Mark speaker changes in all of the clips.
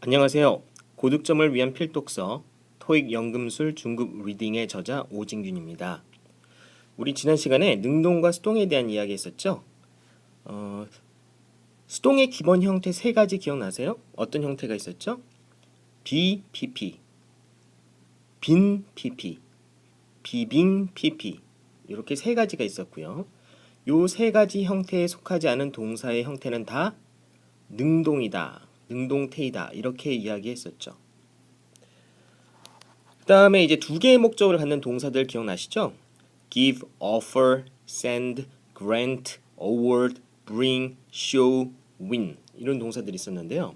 Speaker 1: 안녕하세요. 고득점을 위한 필독서 토익 연금술 중급 리딩의 저자 오진균입니다. 우리 지난 시간에 능동과 수동에 대한 이야기 했었죠? 수동의 기본 형태 세 가지 기억나세요? 어떤 형태가 있었죠? BPP, 빈 PP, 비빙 PP 이렇게 세 가지가 있었고요. 요 세 가지 형태에 속하지 않은 동사의 형태는 다 능동이다, 능동태이다 이렇게 이야기했었죠. 그 다음에 이제 두 개의 목적을 갖는 동사들 기억나시죠? give, offer, send, grant, award, bring, show, win 이런 동사들이 있었는데요.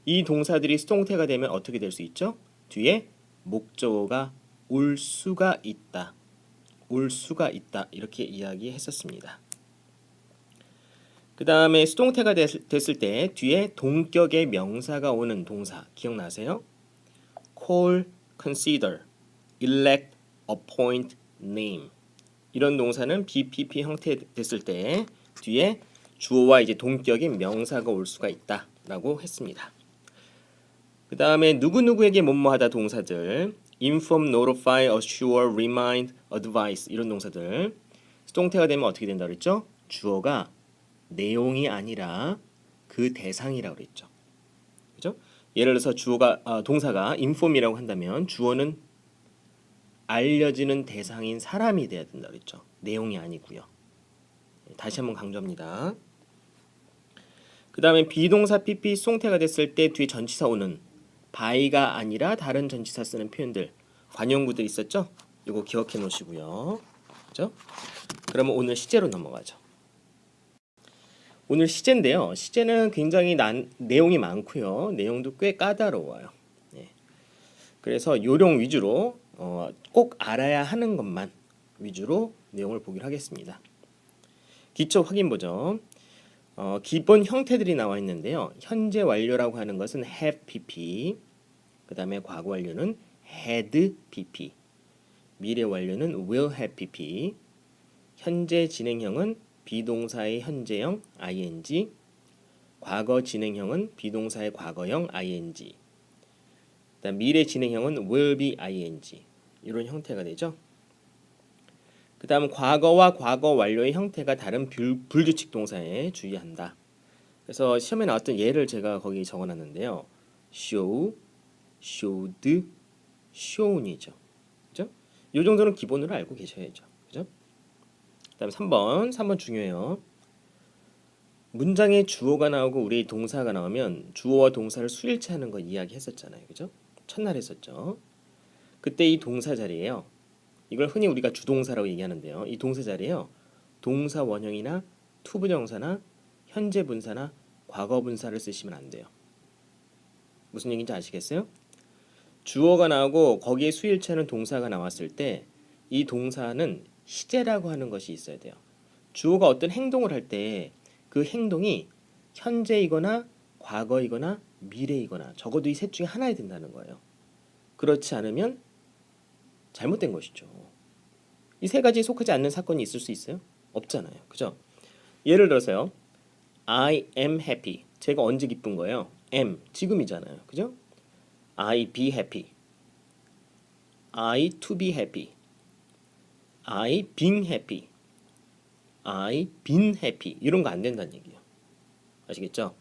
Speaker 1: 이 동사들이 수동태가 되면 어떻게 될 수 있죠? 뒤에 목적어가 올 수가 있다, 올 수가 있다 이렇게 이야기했었습니다. 그 다음에 수동태가 됐을 때 뒤에 동격의 명사가 오는 동사 기억나세요? call, consider, elect, appoint, name 이런 동사는 BPP 형태 됐을 때 뒤에 주어와 이제 동격인 명사가 올 수가 있다라고 했습니다. 그 다음에 누구누구에게 뭐뭐하다 동사들 inform, notify, assure, remind, advise 이런 동사들 수동태가 되면 어떻게 된다 그랬죠? 주어가 내용이 아니라 그 대상이라고 그랬죠. 그죠? 예를 들어서 동사가 inform이라고 한다면 주어는 알려지는 대상인 사람이 돼야 된다 그랬죠. 내용이 아니고요. 다시 한번 강조합니다. 그 다음에 비동사 PP 수동태가 됐을 때 뒤에 전치사 오는 by가 아니라 다른 전치사 쓰는 표현들 관용구들 있었죠? 이거 기억해 놓으시고요. 그죠? 그러면 오늘 시제로 넘어가죠. 오늘 시제인데요. 시제는 굉장히 내용이 많고요. 내용도 꽤 까다로워요. 네. 그래서 요령 위주로 꼭 알아야 하는 것만 위주로 내용을 보기로 하겠습니다. 기초 확인 보죠. 기본 형태들이 나와 있는데요. 현재 완료라고 하는 것은 have pp, 그 다음에 과거 완료는 had pp, 미래 완료는 will have pp, 현재 진행형은 비동사의 현재형 ing, 과거 진행형은 비동사의 과거형 ing, 그다음 미래 진행형은 will be ing 이런 형태가 되죠. 그 다음 과거와 과거 완료의 형태가 다른 불규칙 동사에 주의한다. 그래서 시험에 나왔던 예를 제가 거기 적어놨는데요. show, showed, shown이죠. 그죠? 이 정도는 기본으로 알고 계셔야죠. 그죠? 그 다음 3번 중요해요. 문장에 주어가 나오고 우리 동사가 나오면 주어와 동사를 수일치하는 거 이야기했었잖아요. 그죠? 첫날 했었죠. 그때 이 동사 자리에요. 이걸 흔히 우리가 주동사라고 얘기하는데요. 이 동사 자리에요. 동사 원형이나 투부정사나 현재 분사나 과거 분사를 쓰시면 안 돼요. 무슨 얘기인지 아시겠어요? 주어가 나오고 거기에 수일치하는 동사가 나왔을 때 이 동사는 시제라고 하는 것이 있어야 돼요. 주어가 어떤 행동을 할 때 그 행동이 현재이거나 과거이거나 미래이거나 적어도 이 셋 중에 하나야 된다는 거예요. 그렇지 않으면 잘못된 것이죠. 이 세 가지에 속하지 않는 사건이 있을 수 있어요? 없잖아요. 그죠? 예를 들어서요. I am happy. 제가 언제 기쁜 거예요? am 지금이잖아요. 그죠? I be happy. I to be happy. I being happy. I been happy. 이런 거 안 된다는 얘기예요. 아시겠죠?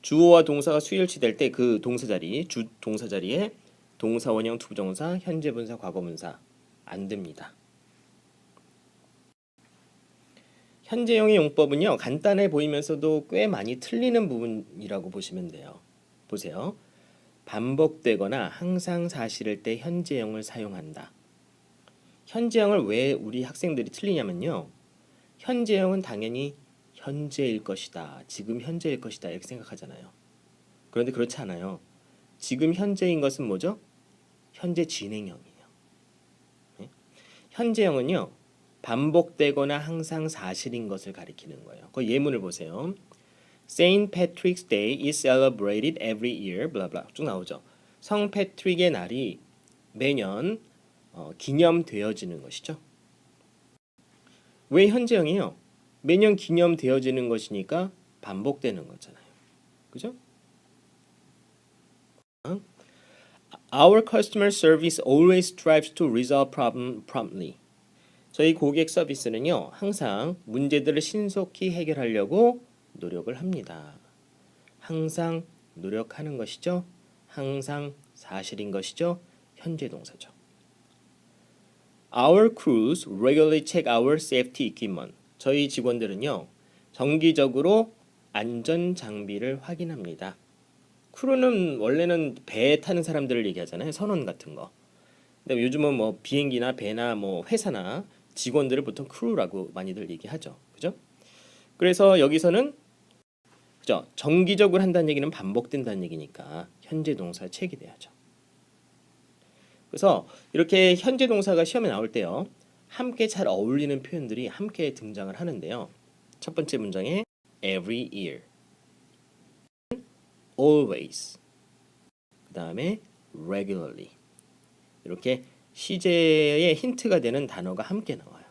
Speaker 1: 주어와 동사가 수일치될 때 그 동사 자리, 동사 자리에 동사 원형 투부정사, 현재 분사, 과거 분사 안 됩니다. 현재형의 용법은요. 간단해 보이면서도 꽤 많이 틀리는 부분이라고 보시면 돼요. 보세요. 반복되거나 항상 사실일 때 현재형을 사용한다. 현재형을 왜 우리 학생들이 틀리냐면요. 현재형은 당연히 현재일 것이다. 지금 현재일 것이다. 이렇게 생각하잖아요. 그런데 그렇지 않아요. 지금 현재인 것은 뭐죠? 현재 진행형이에요. 네? 현재형은요. 반복되거나 항상 사실인 것을 가리키는 거예요. 그 예문을 보세요. Saint Patrick's Day is celebrated every year. 블라블라 쭉 나오죠. 성 패트릭의 날이 매년 기념되어지는 것이죠. 왜 현재형이요? 매년 기념되어지는 것이니까 반복되는 거잖아요. 그죠? Our customer service always strives to resolve problem promptly. 저희 고객 서비스는요, 항상 문제들을 신속히 해결하려고 노력을 합니다. 항상 노력하는 것이죠. 항상 사실인 것이죠. 현재 동사죠. Our crews regularly check our safety equipment. 저희 직원들은요, 정기적으로 안전 장비를 확인합니다. 크루는 원래는 배에 타는 사람들을 얘기하잖아요. 선원 같은 거. 근데 요즘은 뭐 비행기나 배나 뭐 회사나 직원들을 보통 크루라고 많이들 얘기하죠. 그죠? 그래서 여기서는 그죠? 정기적으로 한다는 얘기는 반복된다는 얘기니까 현재 동사 책이 돼야죠. 그래서 이렇게 현재 동사가 시험에 나올 때요. 함께 잘 어울리는 표현들이 함께 등장을 하는데요. 첫 번째 문장에 every year, always, 그 다음에 regularly 이렇게 시제의 힌트가 되는 단어가 함께 나와요.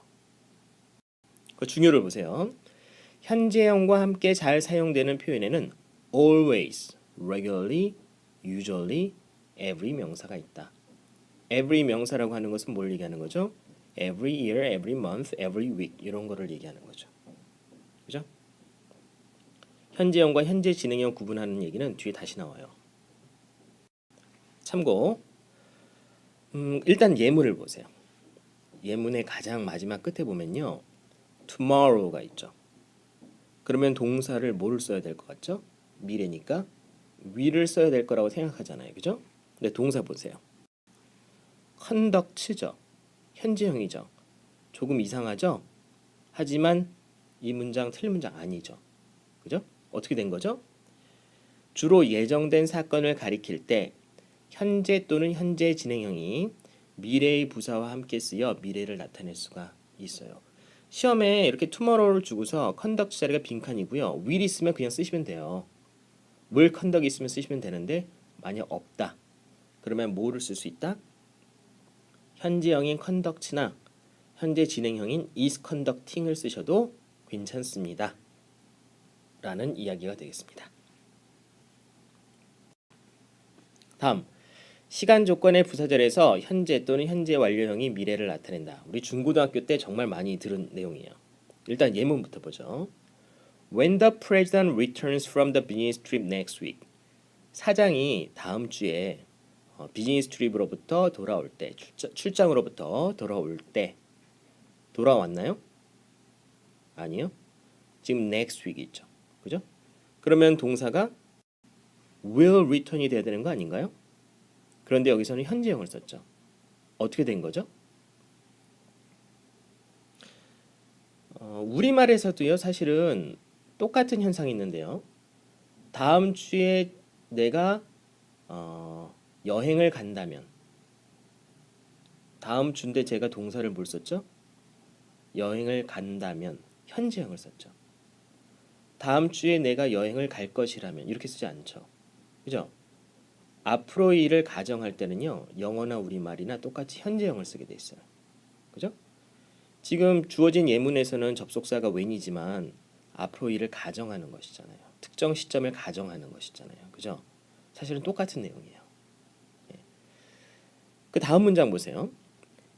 Speaker 1: 그 중요를 보세요. 현재형과 함께 잘 사용되는 표현에는 always, regularly, usually, every 명사가 있다. every 명사라고 하는 것은 뭘 얘기하는 거죠? every year, every month, every week 이런 거를 얘기하는 거죠. 그죠? 현재형과 현재 진행형 구분하는 얘기는 뒤에 다시 나와요. 참고. 일단 예문을 보세요. 예문의 가장 마지막 끝에 보면요. tomorrow가 있죠. 그러면 동사를 뭐를 써야 될 것 같죠? 미래니까 will을 써야 될 거라고 생각하잖아요. 그죠? 근데 동사 보세요. conduct죠. 현재형이죠. 조금 이상하죠? 하지만 이 문장 틀린 문장 아니죠. 그죠? 어떻게 된 거죠? 주로 예정된 사건을 가리킬 때 현재 또는 현재 진행형이 미래의 부사와 함께 쓰여 미래를 나타낼 수가 있어요. 시험에 이렇게 tomorrow를 주고서 conduct 자리가 빈칸이고요. will 있으면 그냥 쓰시면 돼요. will conduct 있으면 쓰시면 되는데 만약 없다. 그러면 뭐를 쓸 수 있다? 현재형인 conduct나 현재 진행형인 is conducting을 쓰셔도 괜찮습니다. 라는 이야기가 되겠습니다. 다음, 시간 조건의 부사절에서 현재 또는 현재 완료형이 미래를 나타낸다. 우리 중고등학교 때 정말 많이 들은 내용이에요. 일단 예문부터 보죠. When the president returns from the business trip next week. 사장이 다음 주에 비즈니스 트립으로부터 돌아올 때, 출장으로부터 돌아올 때 돌아왔나요? 아니요. 지금 next week 있죠. 그죠? 그러면 동사가 will return이 돼야 되는 거 아닌가요? 그런데 여기서는 현재형을 썼죠. 어떻게 된 거죠? 우리말에서도요, 사실은 똑같은 현상이 있는데요. 다음 주에 내가 여행을 간다면, 다음 주인데 제가 동사를 뭘 썼죠? 여행을 간다면 현재형을 썼죠. 다음 주에 내가 여행을 갈 것이라면 이렇게 쓰지 않죠. 그죠? 앞으로의 일을 가정할 때는요. 영어나 우리말이나 똑같이 현재형을 쓰게 돼 있어요. 그죠? 지금 주어진 예문에서는 접속사가 when이지만 앞으로의 일을 가정하는 것이잖아요. 특정 시점을 가정하는 것이잖아요. 그죠? 사실은 똑같은 내용이에요. 예. 그 다음 문장 보세요.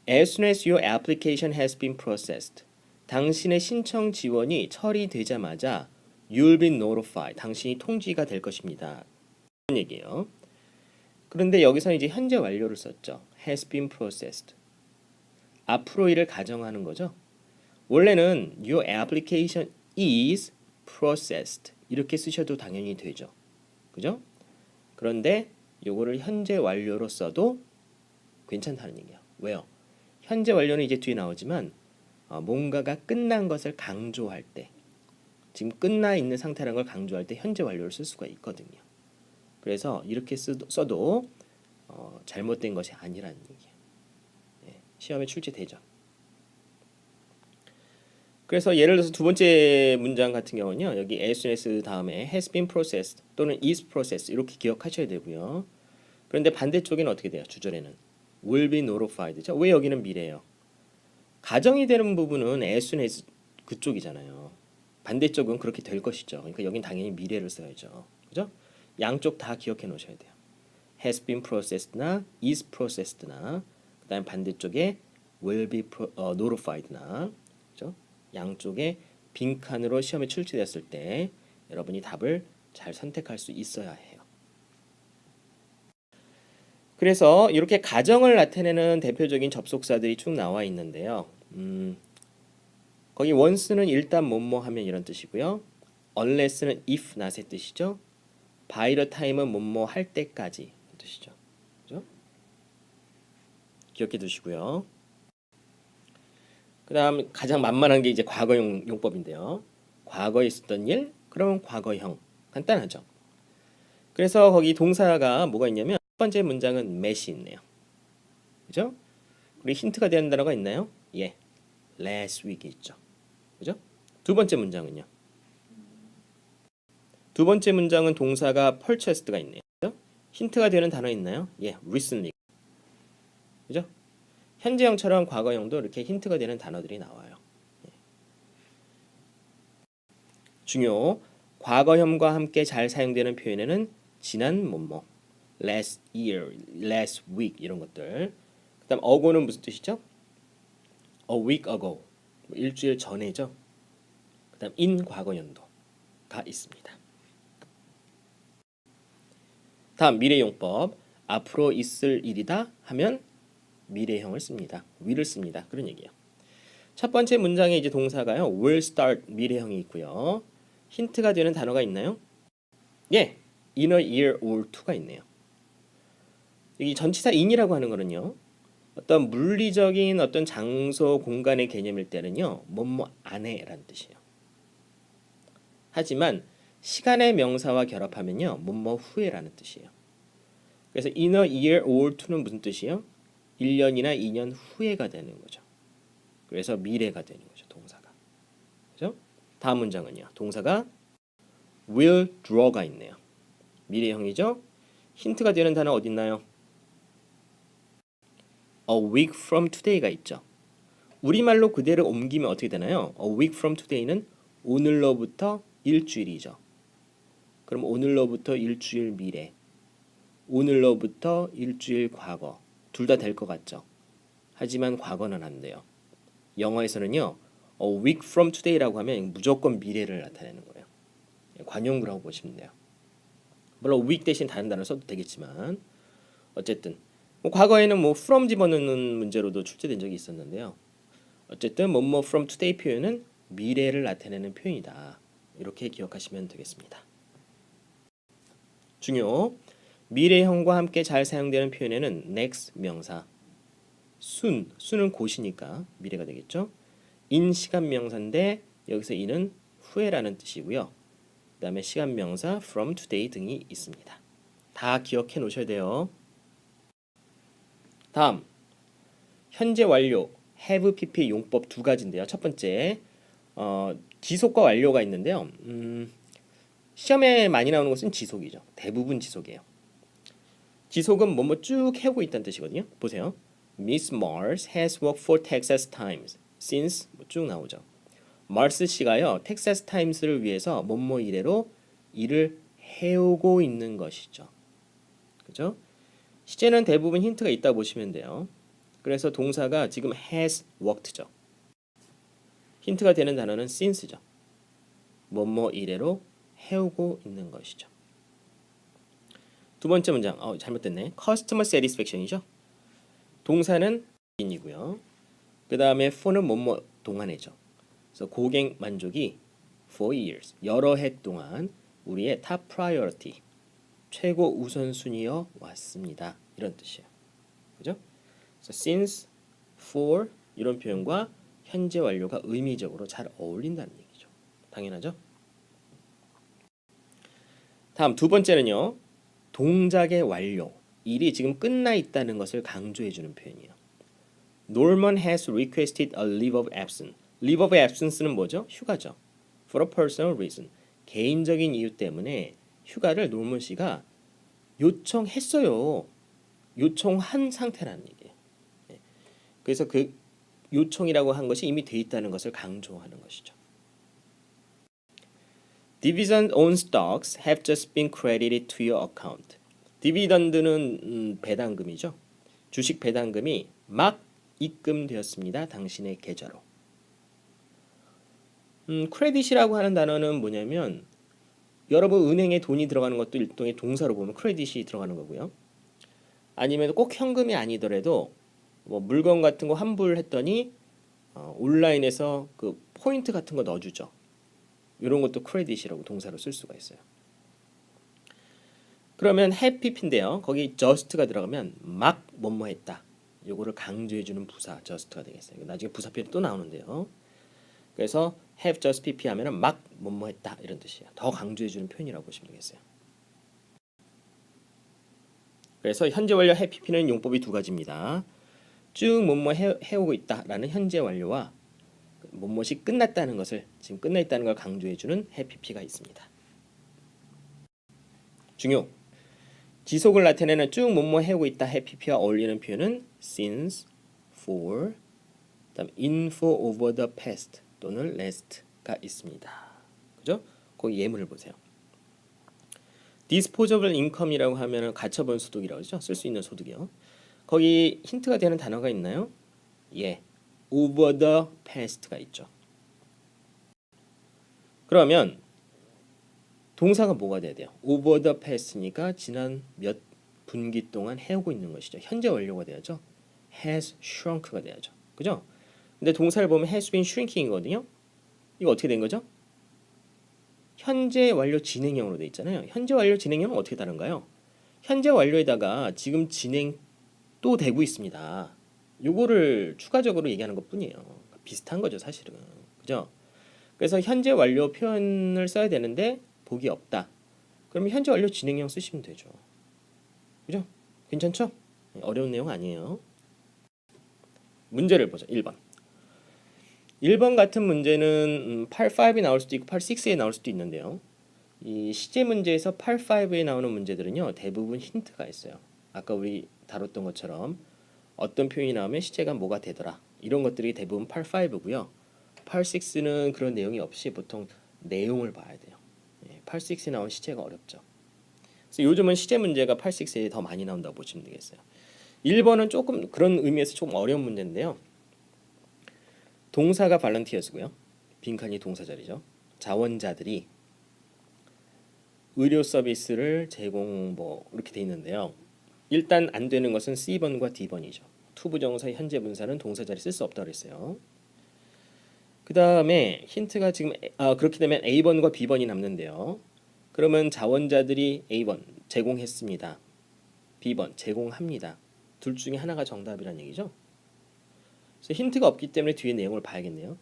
Speaker 1: As soon as your application has been processed. 당신의 신청 지원이 처리되자마자 You'll be notified. 당신이 통지가 될 것입니다. 그런 얘기예요. 그런데 여기서 이제 현재 완료를 썼죠. Has been processed. 앞으로 일을 가정하는 거죠. 원래는 Your application is processed. 이렇게 쓰셔도 당연히 되죠. 그죠? 그런데 요거를 현재 완료로 써도 괜찮다는 얘기예요. 왜요? 현재 완료는 이제 뒤에 나오지만 뭔가가 끝난 것을 강조할 때 지금 끝나 있는 상태라는 걸 강조할 때 현재 완료를 쓸 수가 있거든요. 그래서 이렇게 써도 잘못된 것이 아니라는 얘기예요. 예, 시험에 출제되죠. 그래서 예를 들어서 두 번째 문장 같은 경우는요. 여기 as soon as 다음에 has been processed 또는 is processed 이렇게 기억하셔야 되고요. 그런데 반대쪽에는 어떻게 돼요? 주절에는 will be notified죠. 왜 여기는 미래예요? 가정이 되는 부분은 as soon as 그쪽이잖아요. 반대쪽은 그렇게 될 것이죠. 그러니까 여긴 당연히 미래를 써야죠. 그죠? 양쪽 다 기억해 놓으셔야 돼요. has been processed나 is processed나 그다음 반대쪽에 will be notified나 그죠? 양쪽에 빈칸으로 시험에 출제됐을 때 여러분이 답을 잘 선택할 수 있어야 해요. 그래서 이렇게 가정을 나타내는 대표적인 접속사들이 쭉 나와 있는데요. 거기 once는 일단 뭐뭐 하면 이런 뜻이고요. unless는 if not의 뜻이죠. by the time은 뭐뭐 할 때까지 뜻이죠. 그죠? 기억해 두시고요. 그다음 가장 만만한 게 이제 과거형 용법인데요. 과거에 있었던 일, 그러면 과거형. 간단하죠. 그래서 거기 동사가 뭐가 있냐면 첫 번째 문장은 met이 있네요. 그죠? 우리 힌트가 되는 단어가 있나요? 예. last week 있죠. 그죠? 두 번째 문장은요. 두 번째 문장은 동사가 purchased가 있네요. 그죠? 힌트가 되는 단어 있나요? 예. recently. 그죠? 현재형처럼 과거형도 이렇게 힌트가 되는 단어들이 나와요. 예. 중요. 과거형과 함께 잘 사용되는 표현에는 지난 뭐뭐, last year, last week 이런 것들. 그다음 ago는 무슨 뜻이죠? a week ago. 일주일 전에죠. 그다음 in 과거연도가 있습니다. 다음 미래용법. 앞으로 있을 일이다 하면 미래형을 씁니다. will을 씁니다. 그런 얘기예요. 첫 번째 문장에 이제 동사가요. will start 미래형이 있고요. 힌트가 되는 단어가 있나요? 예. in a year or two가 있네요. 여기 전치사 in이라고 하는 거는요. 어떤 물리적인 어떤 장소, 공간의 개념일 때는요. 뭐뭐 안에라는 뜻이에요. 하지만 시간의 명사와 결합하면요. 뭐뭐 후에라는 뜻이에요. 그래서 in a year or two는 무슨 뜻이에요? 1년이나 2년 후에가 되는 거죠. 그래서 미래가 되는 거죠. 동사가. 그죠? 다음 문장은요. 동사가 will draw가 있네요. 미래형이죠? 힌트가 되는 단어 어디 있나요? A week from today가 있죠. 우리말로 그대로 옮기면 어떻게 되나요? A week from today는 오늘로부터 일주일이죠. 그럼 오늘로부터 일주일 미래, 오늘로부터 일주일 과거 둘 다 될 것 같죠. 하지만 과거는 안 돼요. 영어에서는요. A week from today라고 하면 무조건 미래를 나타내는 거예요. 관용구라고 보시면 돼요. 물론 week 대신 다른 단어를 써도 되겠지만 어쨌든 과거에는 from 집어넣는 문제로도 출제된 적이 있었는데요. 어쨌든 뭐뭐 from today 표현은 미래를 나타내는 표현이다. 이렇게 기억하시면 되겠습니다. 중요. 미래형과 함께 잘 사용되는 표현에는 next 명사, 순은 곧이니까 미래가 되겠죠. in 시간 명사인데 여기서 in은 후에라는 뜻이고요. 그 다음에 시간 명사 from today 등이 있습니다. 다 기억해 놓으셔야 돼요. 다음 현재 완료 have pp 용법 두 가지인데요. 첫 번째 지속과 완료가 있는데요. 시험에 많이 나오는 것은 지속이죠. 대부분 지속이에요. 지속은 뭐뭐 쭉 해오고 있다는 뜻이거든요. 보세요. Miss Mars has worked for Texas Times since 쭉 나오죠. 마르스 씨가요. 텍사스 타임스를 위해서 뭐뭐 이래로 일을 해오고 있는 것이죠. 그죠? 시제는 대부분 힌트가 있다 보시면 돼요. 그래서 동사가 지금 has worked죠. 힌트가 되는 단어는 since죠. 뭐뭐 이래로 해오고 있는 것이죠. 두 번째 문장, 잘못됐네. Customer satisfaction이죠. 동사는 in이고요. 그 다음에 for는 뭐뭐 동안이죠. 그래서 고객 만족이 for years, 여러 해 동안 우리의 top priority, 최고 우선순위여 왔습니다. 이런 뜻이에요. 그죠? 그래서 since, for 이런 표현과 현재 완료가 의미적으로 잘 어울린다는 얘기죠. 당연하죠? 다음 두 번째는요. 동작의 완료, 일이 지금 끝나 있다는 것을 강조해주는 표현이에요. Norman has requested a leave of absence. Leave of absence는 뭐죠? 휴가죠. For a personal reason. 개인적인 이유 때문에 휴가를 노먼 씨가 요청했어요. 요청한 상태라는 얘기예요. 그래서 그 요청이라고 한 것이 이미 돼 있다는 것을 강조하는 것이죠. Dividend on stocks have just been credited to your account. 디비던드는 배당금이죠. 주식 배당금이 막 입금되었습니다. 당신의 계좌로. 크레딧이라고 하는 단어는 뭐냐면 여러분 은행에 돈이 들어가는 것도 일종의 동사로 보면 크레딧이 들어가는 거고요. 아니면 꼭 현금이 아니더라도 뭐 물건 같은 거 환불했더니 온라인에서 그 포인트 같은 거 넣어주죠. 이런 것도 크레딧이라고 동사로 쓸 수가 있어요. 그러면 해피피인데요. 거기 just가 들어가면 막 뭐뭐 했다. 요거를 강조해주는 부사 just가 되겠어요. 나중에 부사표현이 또 나오는데요. 그래서 have just pp 하면은 막 뭐뭐 했다 이런 뜻이에요. 더 강조해주는 표현이라고 보시면 되겠어요. 그래서 현재 완료 have pp는 용법이 두 가지입니다. 쭉 뭐뭐 해오고 있다라는 현재 완료와 뭐뭐이 끝났다는 것을 지금 끝나 있다는 걸 강조해주는 have pp가 있습니다. 중요. 지속을 나타내는 쭉 뭐뭐 해오고 있다 have pp와 어울리는 표현은 since, for, 그다음 info over the past 또는 last가 있습니다. 그죠? 거기 예문을 보세요. disposable income이라고 하면은 가처분 소득이라고 하죠. 쓸 수 있는 소득이요. 거기 힌트가 되는 단어가 있나요? 예, over the past가 있죠. 그러면 동사가 뭐가 돼야 돼요? over the past니까 지난 몇 분기 동안 해오고 있는 것이죠. 현재 완료가 돼야죠. has shrunk가 돼야죠. 그죠? 근데 동사를 보면 has been shrinking이거든요. 이거 어떻게 된 거죠? 현재 완료 진행형으로 돼 있잖아요. 현재 완료 진행형은 어떻게 다른가요? 현재 완료에다가 지금 진행 또 되고 있습니다. 요거를 추가적으로 얘기하는 것뿐이에요. 비슷한 거죠, 사실은. 그죠? 그래서 현재 완료 표현을 써야 되는데 복이 없다. 그러면 현재 완료 진행형 쓰시면 되죠. 그죠? 괜찮죠? 어려운 내용 아니에요. 문제를 보죠. 1번. 1번 같은 문제는 8.5에 나올 수도 있고 8.6에 나올 수도 있는데요. 이 시제 문제에서 8.5에 나오는 문제들은요. 대부분 힌트가 있어요. 아까 우리 다뤘던 것처럼 어떤 표현이 나오면 시제가 뭐가 되더라. 이런 것들이 대부분 8.5고요. 8.6는 그런 내용이 없이 보통 내용을 봐야 돼요. 8.6에 나온 시제가 어렵죠. 그래서 요즘은 시제 문제가 8.6에 더 많이 나온다고 보시면 되겠어요. 1번은 조금 그런 의미에서 조금 어려운 문제인데요. 동사가 발런티어스고요. 빈칸이 동사 자리죠. 자원자들이 의료 서비스를 제공 뭐 이렇게 돼 있는데요. 일단 안 되는 것은 C번과 D번이죠. 투부정사의 현재 분사는 동사 자리 쓸 수 없다고 그랬어요. 그 다음에 힌트가 지금 그렇게 되면 A번과 B번이 남는데요. 그러면 자원자들이 A번 제공했습니다. B번 제공합니다. 둘 중에 하나가 정답이란 얘기죠. 그래서 힌트가 없기 때문에 뒤에 내용을 봐야겠네요.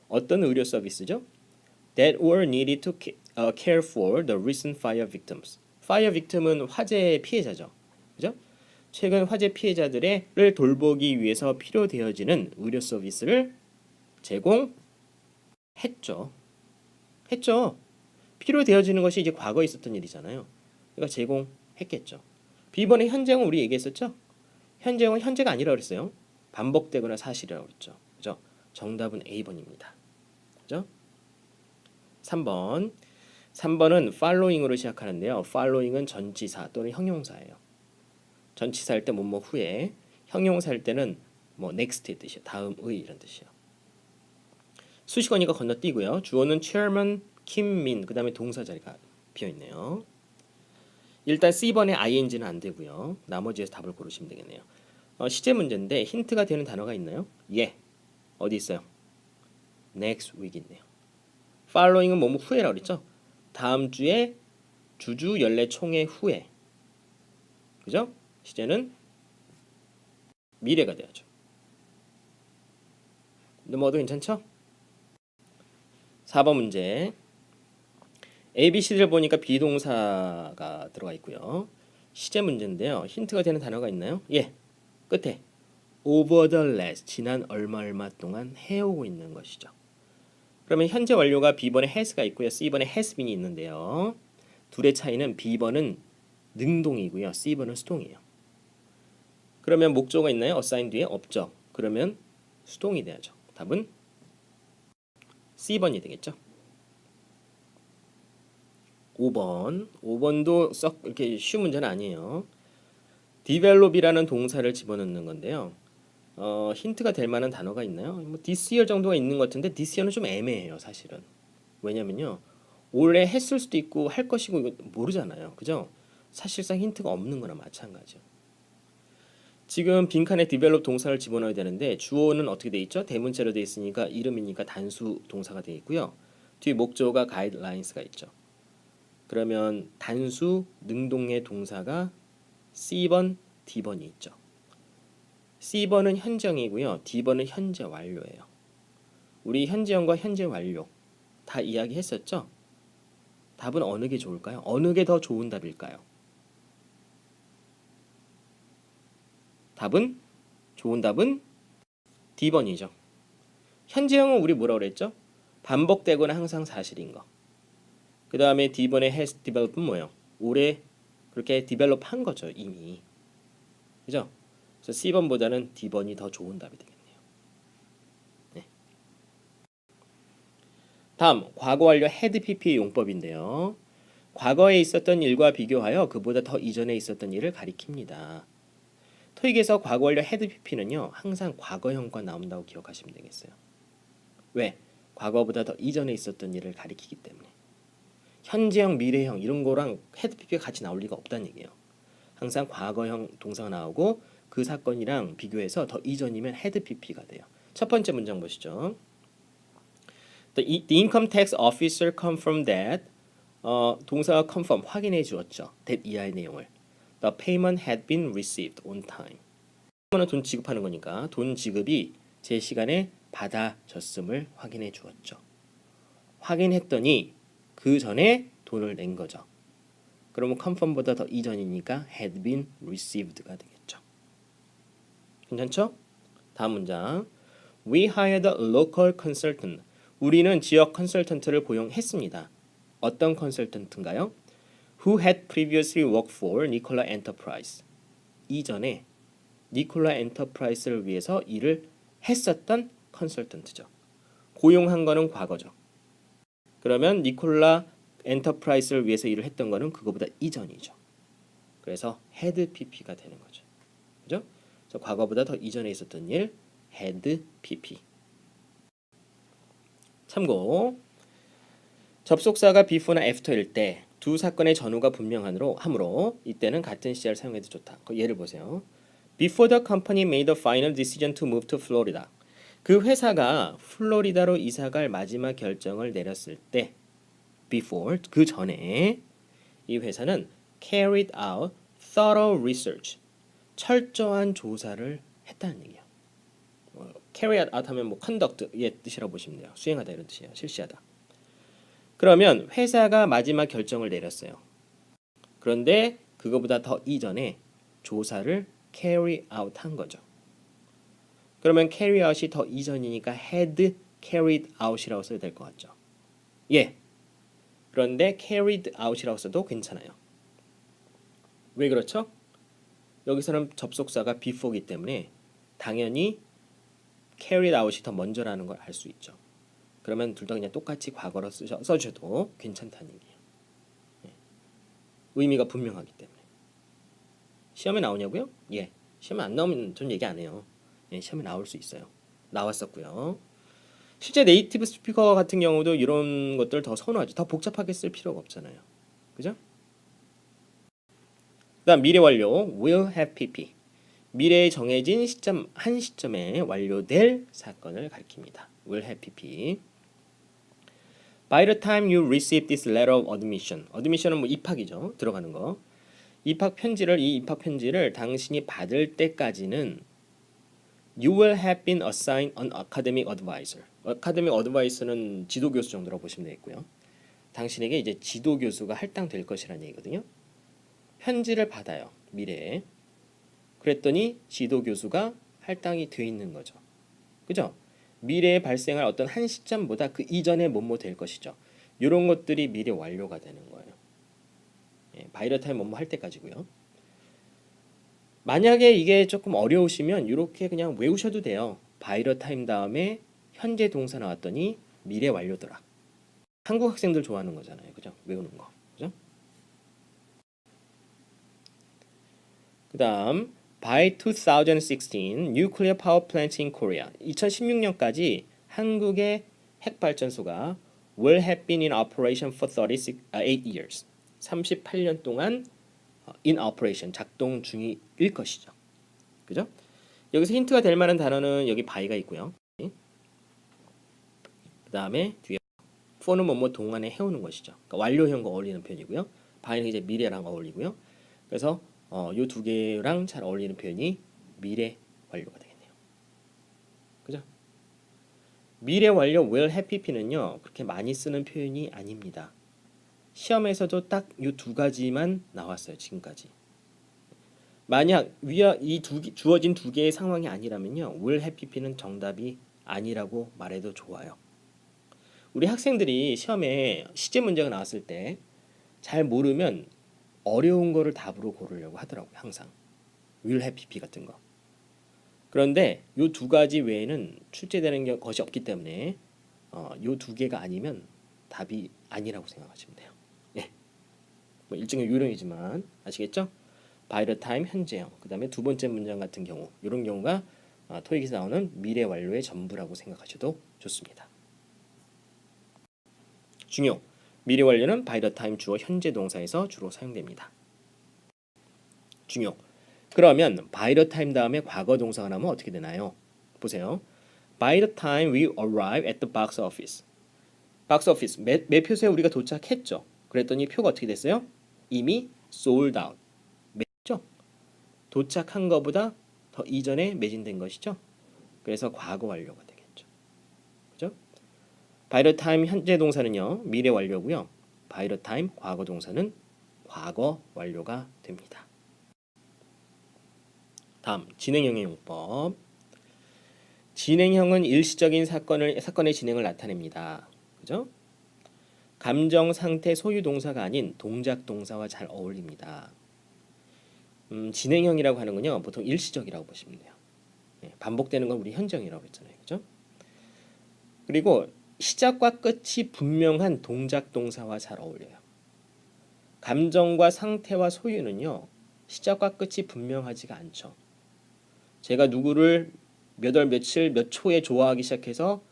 Speaker 1: 어떤 의료 서비스죠? That were needed to care for the recent fire victims. Fire victim은 화재 피해자죠. 그죠? 최근 화재 피해자들을 돌보기 위해서 필요되어지는 의료 서비스를 제공했죠. 했죠. 필요되어지는 것이 이제 과거에 있었던 일이잖아요. 그러니까 제공했겠죠. B번의 현재형은 우리 얘기했었죠? 현재형은 현재가 아니라 그랬어요. 반복되거나 사실이라고 그랬죠. 그죠? 정답은 A번입니다. 그죠? 3번. 3번은 following으로 시작하는데요. following은 전치사 또는 형용사예요. 전치사일 때 뭐뭐 후에, 형용사일 때는 뭐 next의 뜻이에요. 다음의 이런 뜻이에요. 수식어니까 건너뛰고요. 주어는 chairman 김민, 그 다음에 동사 자리가 비어있네요. 일단 C번에 ing는 안 되고요. 나머지에서 답을 고르시면 되겠네요. 시제 문제인데 힌트가 되는 단어가 있나요? 예. 어디 있어요? next week 있네요. following은 뭐뭐 후에라고 그랬죠? 다음 주에 주주 연례 총회 후에. 그죠? 시제는 미래가 돼야죠. 넘어가도 괜찮죠? 4번 문제. ABC를 보니까 비동사가 들어가 있고요. 시제 문제인데요. 힌트가 되는 단어가 있나요? 예. 끝에 over the last, 지난 얼마 동안 해오고 있는 것이죠. 그러면 현재 완료가 B번에 has가 있고요. C번에 has been이 있는데요. 둘의 차이는 B번은 능동이고요. C번은 수동이에요. 그러면 목적어가 있나요? assign 뒤에 없죠. 그러면 수동이 돼야죠. 답은 C번이 되겠죠. 5번. 5번도 썩 이렇게 쉬운 문제는 아니에요. develop이라는 동사를 집어넣는 건데요. 힌트가 될 만한 단어가 있나요? 뭐 this year 정도가 있는 것 같은데 this year는 좀 애매해요, 사실은. 왜냐면요. 올해 했을 수도 있고 할 것이고 이거 모르잖아요. 그죠? 사실상 힌트가 없는 거나 마찬가지요. 지금 빈칸에 develop 동사를 집어넣어야 되는데 주어는 어떻게 돼 있죠? 대문자로 돼 있으니까 이름이니까 단수 동사가 돼 있고요. 뒤에 목적어가 guidelines가 있죠. 그러면 단수 능동의 동사가 C번, D번이 있죠. C번은 현재형이고요. D번은 현재 완료예요. 우리 현재형과 현재 완료 다 이야기했었죠? 답은 어느 게 좋을까요? 어느 게 더 좋은 답일까요? 답은 좋은 답은 D번이죠. 현재형은 우리 뭐라고 그랬죠? 반복되거나 항상 사실인 거. 그 다음에 D번의 has develop은 뭐예요? 올해 그렇게 develop 한 거죠, 이미. 그죠? 그래서 C번보다는 D번이 더 좋은 답이 되겠네요. 네. 다음, 과거 완료 had pp의 용법인데요. 과거에 있었던 일과 비교하여 그보다 더 이전에 있었던 일을 가리킵니다. 토익에서 과거 완료 had pp는요, 항상 과거형과 나온다고 기억하시면 되겠어요. 왜? 과거보다 더 이전에 있었던 일을 가리키기 때문에. 현재형, 미래형 이런 거랑 had pp가 같이 나올 리가 없다는 얘기예요. 항상 과거형 동사가 나오고 그 사건이랑 비교해서 더 이전이면 had pp가 돼요. 첫 번째 문장 보시죠. The income tax officer confirmed that 동사가 confirm 확인해 주었죠. that 이하의 내용을. The payment had been received on time. 돈 지급하는 거니까 돈 지급이 제 시간에 받아졌음을 확인해 주었죠. 확인했더니 그 전에 돈을 낸 거죠. 그러면 confirm보다 더 이전이니까 had been received가 되겠죠. 괜찮죠? 다음 문장. We hired a local consultant. 우리는 지역 컨설턴트를 고용했습니다. 어떤 컨설턴트인가요? Who had previously worked for Nikola Enterprise. 이전에 니콜라 엔터프라이즈를 위해서 일을 했었던 컨설턴트죠. 고용한 거는 과거죠. 그러면 니콜라 엔터프라이즈를 위해서 일을 했던 거는 그거보다 이전이죠. 그래서 had pp가 되는 거죠. 그죠? 그래서 과거보다 더 이전에 있었던 일 had pp. 참고. 접속사가 before나 after일 때 두 사건의 전후가 분명하므로 이때는 같은 시제를 사용해도 좋다. 예를 보세요. Before the company made the final decision to move to Florida. 그 회사가 플로리다로 이사갈 마지막 결정을 내렸을 때 before 그 전에 이 회사는 carried out thorough research 철저한 조사를 했다는 얘기예요. carry out 하면 뭐 conduct의 뜻이라고 보시면 돼요. 수행하다 이런 뜻이에요. 실시하다. 그러면 회사가 마지막 결정을 내렸어요. 그런데 그거보다 더 이전에 조사를 carry out 한 거죠. 그러면 carry out이 더 이전이니까 had carried out이라고 써야 될 것 같죠. 예. 그런데 carried out이라고 써도 괜찮아요. 왜 그렇죠? 여기서는 접속사가 before이기 때문에 당연히 carried out이 더 먼저라는 걸 알 수 있죠. 그러면 둘 다 그냥 똑같이 과거로 써주셔도 괜찮다는 얘기예요. 예. 의미가 분명하기 때문에. 시험에 나오냐고요? 예. 시험에 안 나오면 전 얘기 안 해요. 예, 시험에 나올 수 있어요. 나왔었고요. 실제 네이티브 스피커 같은 경우도 이런 것들 더 선호하죠. 더 복잡하게 쓸 필요가 없잖아요. 그죠? 그다음 미래 완료 will have pp. 미래에 정해진 시점 한 시점에 완료될 사건을 가리킵니다. will have pp. By the time you receive this letter of admission. admission은 뭐 입학이죠. 들어가는 거. 이 입학 편지를 당신이 받을 때까지는 you will have been assigned an academic advisor. academic advisor는 지도 교수 정도라고 보시면 되겠고요. 당신에게 이제 지도 교수가 할당될 것이라는 얘기거든요. 편지를 받아요. 미래에. 그랬더니 지도 교수가 할당이 돼 있는 거죠. 그죠? 미래에 발생할 어떤 한 시점보다 그 이전에 뭐뭐 될 것이죠. 이런 것들이 미래 완료가 되는 거예요. 예, by the time 뭐뭐 할 때까지고요. 만약에 이게 조금 어려우시면 이렇게 그냥 외우셔도 돼요. by the time 다음에 현재 동사 나왔더니 미래 완료더라. 한국 학생들 좋아하는 거잖아요. 그죠? 외우는 거. 그죠? 그다음 by 2016 nuclear power plants in Korea. 2016년까지 한국의 핵 발전소가 will have been in operation for 38 years. 38년 동안 in operation 작동 중일 것이죠. 그죠? 여기서 힌트가 될 만한 단어는 여기 by가 있고요. 그다음에 뒤에 for는 뭐뭐 동안에 해오는 것이죠. 그러니까 완료형과 어울리는 표현이고요. by는 이제 미래랑 어울리고요. 그래서 요 두 개랑 잘 어울리는 표현이 미래 완료가 되겠네요. 그죠? 미래 완료 will have pp는요 그렇게 많이 쓰는 표현이 아닙니다. 시험에서도 딱 요 두 가지만 나왔어요. 지금까지. 만약 위와 이 주어진 두 개의 상황이 아니라면요 will have pp는 정답이 아니라고 말해도 좋아요. 우리 학생들이 시험에 시제 문제가 나왔을 때 잘 모르면 어려운 거를 답으로 고르려고 하더라고요. 항상 will have pp 같은 거. 그런데 요 두 가지 외에는 출제되는 것이 없기 때문에 요 두 개가 아니면 답이 아니라고 생각하시면 돼요. 예. 뭐 일종의 요령이지만 아시겠죠? by the time 현재형. 그다음에 두 번째 문장 같은 경우 이런 경우가 토익에서 나오는 미래 완료의 전부라고 생각하셔도 좋습니다. 중요. 미래 완료는 by the time 주어 현재 동사에서 주로 사용됩니다. 중요. 그러면 by the time 다음에 과거 동사가 나오면 어떻게 되나요? 보세요. By the time we arrive at the box office. box office 매표소에 우리가 도착했죠. 그랬더니 표가 어떻게 됐어요? 이미 sold out. 매죠. 도착한 것보다 더 이전에 매진된 것이죠. 그래서 과거 완료가 되겠죠. 그죠? by the time 현재 동사는요. 미래 완료고요. by the time 과거 동사는 과거 완료가 됩니다. 다음 진행형의 용법. 진행형은 일시적인 사건의 진행을 나타냅니다. 그죠? 감정, 상태, 소유 동사가 아닌 동작 동사와 잘 어울립니다. 진행형이라고 하는 건요. 보통 일시적이라고 보시면 돼요. 반복되는 건 우리 현정이라고 했잖아요. 그죠? 그리고 시작과 끝이 분명한 동작 동사와 잘 어울려요. 감정과 상태와 소유는요. 시작과 끝이 분명하지가 않죠. 제가 누구를 몇 월 며칠 몇 초에 좋아하기 시작해서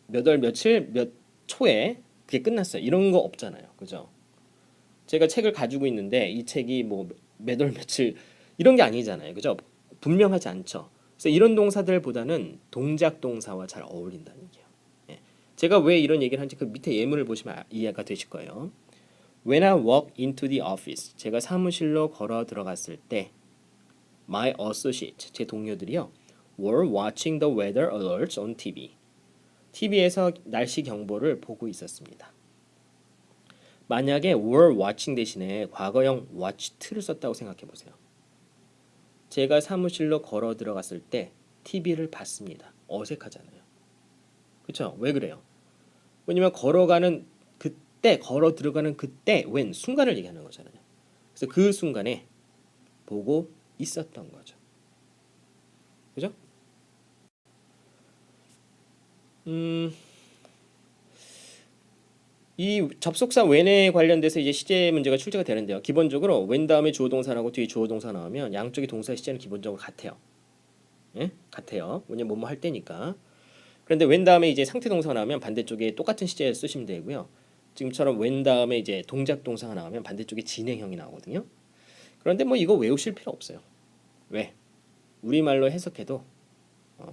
Speaker 1: 몇 월 며칠 몇 초에 그게 끝났어요. 이런 거 없잖아요. 그죠? 제가 책을 가지고 있는데 이 책이 뭐 몇 월 며칠 이런 게 아니잖아요. 그죠? 분명하지 않죠. 그래서 이런 동사들보다는 동작 동사와 잘 어울린다는 얘기예요. 예. 제가 왜 이런 얘기를 하는지 그 밑에 예문을 보시면 이해가 되실 거예요. When I walk into the office, 제가 사무실로 걸어 들어갔을 때 My associate, 제 동료들이요 were watching the weather alerts on TV. TV에서 날씨 경보를 보고 있었습니다. 만약에 were watching 대신에 과거형 watched를 썼다고 생각해 보세요. 제가 사무실로 걸어 들어갔을 때 TV를 봤습니다. 어색하잖아요. 그렇죠? 왜 그래요? 왜냐면 걸어가는 그때, 걸어 들어가는 그때, when 순간을 얘기하는 거잖아요. 그래서 그 순간에 보고 있었던 거죠. 그죠? 이 접속사 when에 관련돼서 이제 시제 문제가 출제가 되는데요. 기본적으로 when 다음에 주어 동사하고 뒤에 주어 동사 나오면 양쪽의 동사 시제는 기본적으로 같아요. 예? 같아요. 왜냐면 뭐뭐 할 때니까. 그런데 when 다음에 이제 상태 동사가 나오면 반대쪽에 똑같은 시제 쓰시면 되고요. 지금처럼 when 다음에 이제 동작 동사가 나오면 반대쪽에 진행형이 나오거든요. 그런데 뭐 이거 외우실 필요 없어요. 왜? 우리말로 해석해도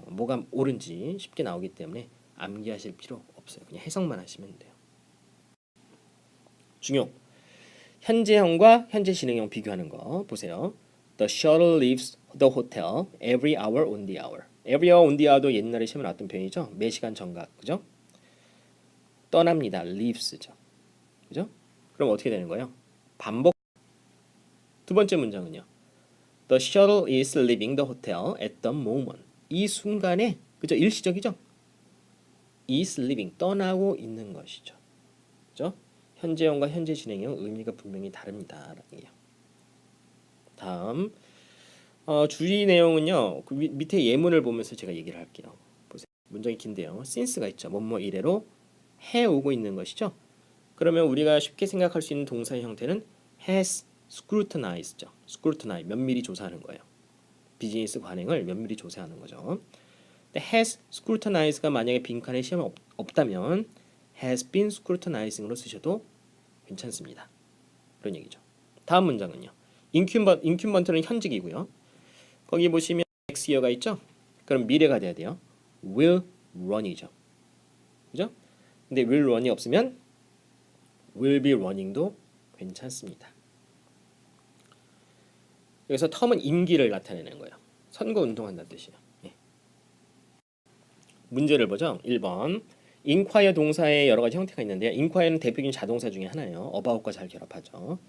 Speaker 1: 뭐가 옳은지 쉽게 나오기 때문에 암기하실 필요 없어요. 그냥 해석만 하시면 돼요. 중요. 현재형과 현재 진행형 비교하는 거 보세요. The shuttle leaves the hotel every hour on the hour. Every hour on the hour도 옛날에 시험에 나왔던 표현이죠. 매 시간 정각, 그죠? 떠납니다. leaves죠. 그죠? 그럼 어떻게 되는 거예요? 반복. 두 번째 문장은요. The shuttle is leaving the hotel at the moment. 이 순간에, 그죠? 일시적이죠? is leaving, 떠나고 있는 것이죠. 그죠? 현재형과 현재 진행형 의미가 분명히 다릅니다. 다음 주의 내용은요. 그 밑에 예문을 보면서 제가 얘기를 할게요. 보세요. 문장이 긴데요. since가 있죠. 뭐뭐 이래로 해오고 있는 것이죠. 그러면 우리가 쉽게 생각할 수 있는 동사의 형태는 has scrutinize죠. scrutinize 면밀히 조사하는 거예요. 비즈니스 관행을 면밀히 조사하는 거죠. 근데 has scrutinize가 만약에 빈칸에 시험에 없다면 has been scrutinizing으로 쓰셔도 괜찮습니다. 그런 얘기죠. 다음 문장은요. 인큐먼트는 현직이고요. 거기 보시면 next year가 있죠. 그럼 미래가 돼야 돼요. will run이죠. 그죠? 근데 will run이 없으면 will be running도 괜찮습니다. 여기서 텀은 임기를 나타내는 거예요. 선거 운동한다는 뜻이에요. 예. 문제를 보죠. 1번. inquire 동사의 여러 가지 형태가 있는데요. inquire는 대표적인 자동사 중에 하나예요. about과 잘 결합하죠.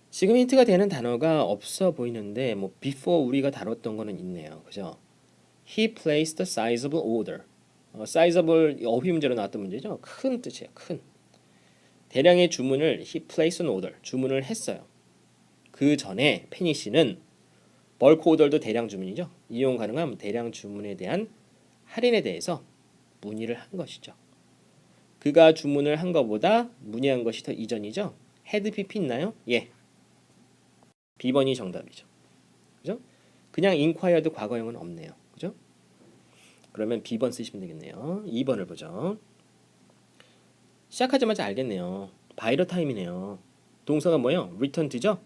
Speaker 1: 지금 힌트가 되는 단어가 없어 보이는데 뭐 before 우리가 다뤘던 거는 있네요. 그죠? He placed a sizable order. sizable 어휘 문제로 나왔던 문제죠. 큰 뜻이에요. 큰. 대량의 주문을 he placed an order. 주문을 했어요. 그 전에 페니시는 벌크 오더도 대량 주문이죠. 이용 가능한 대량 주문에 대한 할인에 대해서 문의를 한 것이죠. 그가 주문을 한 것보다 문의한 것이 더 이전이죠. had PP 있나요? 예. B번이 정답이죠. 그죠? 그냥 inquired 과거형은 없네요. 그죠? 그러면 B번 쓰시면 되겠네요. 2번을 보죠. 시작하자마자 알겠네요. 바이러 타임이네요. 동사가 뭐예요? returned죠?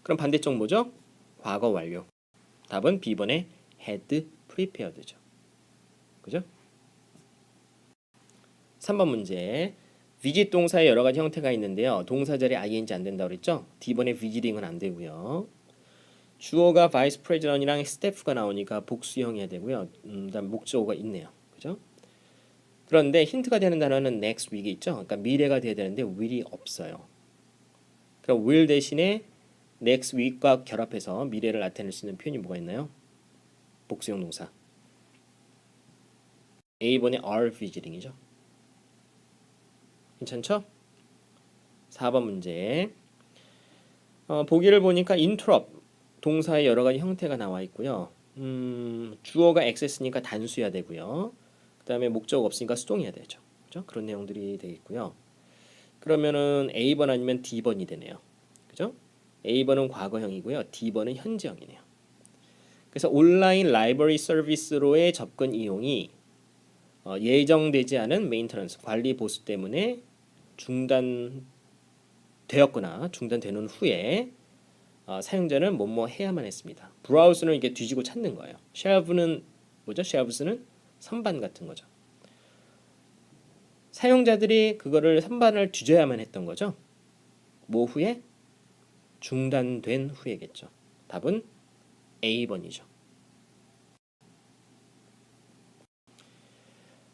Speaker 1: 그럼 반대쪽 뭐죠? 과거 완료. 답은 B번의 had prepared죠. 그죠? 3번 문제. visit 동사의 여러 가지 형태가 있는데요. 동사 자리에 ing 안 된다고 그랬죠? D번의 visiting은 안 되고요. 주어가 vice president이랑 staff가 나오니까 복수형이어야 되고요. 그다음 목적어가 있네요. 그죠? 그런데 힌트가 되는 단어는 next week이 있죠. 그러니까 미래가 돼야 되는데 will이 없어요. 그럼 will 대신에 next week과 결합해서 미래를 나타낼 수 있는 표현이 뭐가 있나요? 복수형 동사. A번의 are visiting이죠. 괜찮죠? 4번 문제. 보기를 보니까 interrupt 동사의 여러 가지 형태가 나와 있고요. 주어가 access니까 단수여야 되고요. 그 다음에 목적 없으니까 수동이어야 되죠. 그죠? 그런 내용들이 되겠고요. 그러면은 A번 아니면 D번이 되네요. 그죠? A번은 과거형이고요. D번은 현재형이네요. 그래서 온라인 라이브러리 서비스로의 접근 이용이 예정되지 않은 메인터넌스 관리 보수 때문에 중단되었거나 중단되는 후에 사용자는 뭐뭐 해야만 했습니다. 브라우저는 이게 뒤지고 찾는 거예요. 쉘브는 뭐죠? 쉘브스는 선반 같은 거죠. 사용자들이 그거를 선반을 뒤져야만 했던 거죠. 뭐 후에? 중단된 후에겠죠. 답은 A번이죠.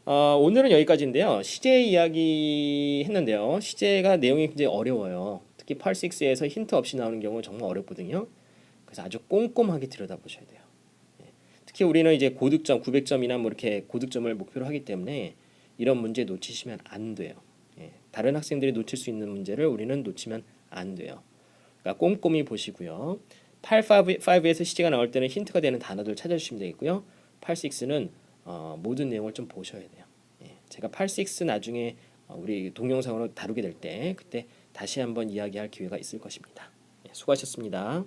Speaker 1: 오늘은 여기까지인데요. 시제 이야기 했는데요. 시제가 내용이 굉장히 어려워요. 특히 8.6에서 힌트 없이 나오는 경우는 정말 어렵거든요. 그래서 아주 꼼꼼하게 들여다보셔야 돼요. 특히 우리는 이제 고득점, 900점이나 뭐 이렇게 고득점을 목표로 하기 때문에 이런 문제 놓치시면 안 돼요. 다른 학생들이 놓칠 수 있는 문제를 우리는 놓치면 안 돼요. 그러니까 꼼꼼히 보시고요. 8.5에서 시제가 나올 때는 힌트가 되는 단어들 찾아주시면 되겠고요. 8.6는 모든 내용을 좀 보셔야 돼요. 제가 8.6 나중에 우리 동영상으로 다루게 될 때 그때 다시 한번 이야기할 기회가 있을 것입니다. 수고하셨습니다.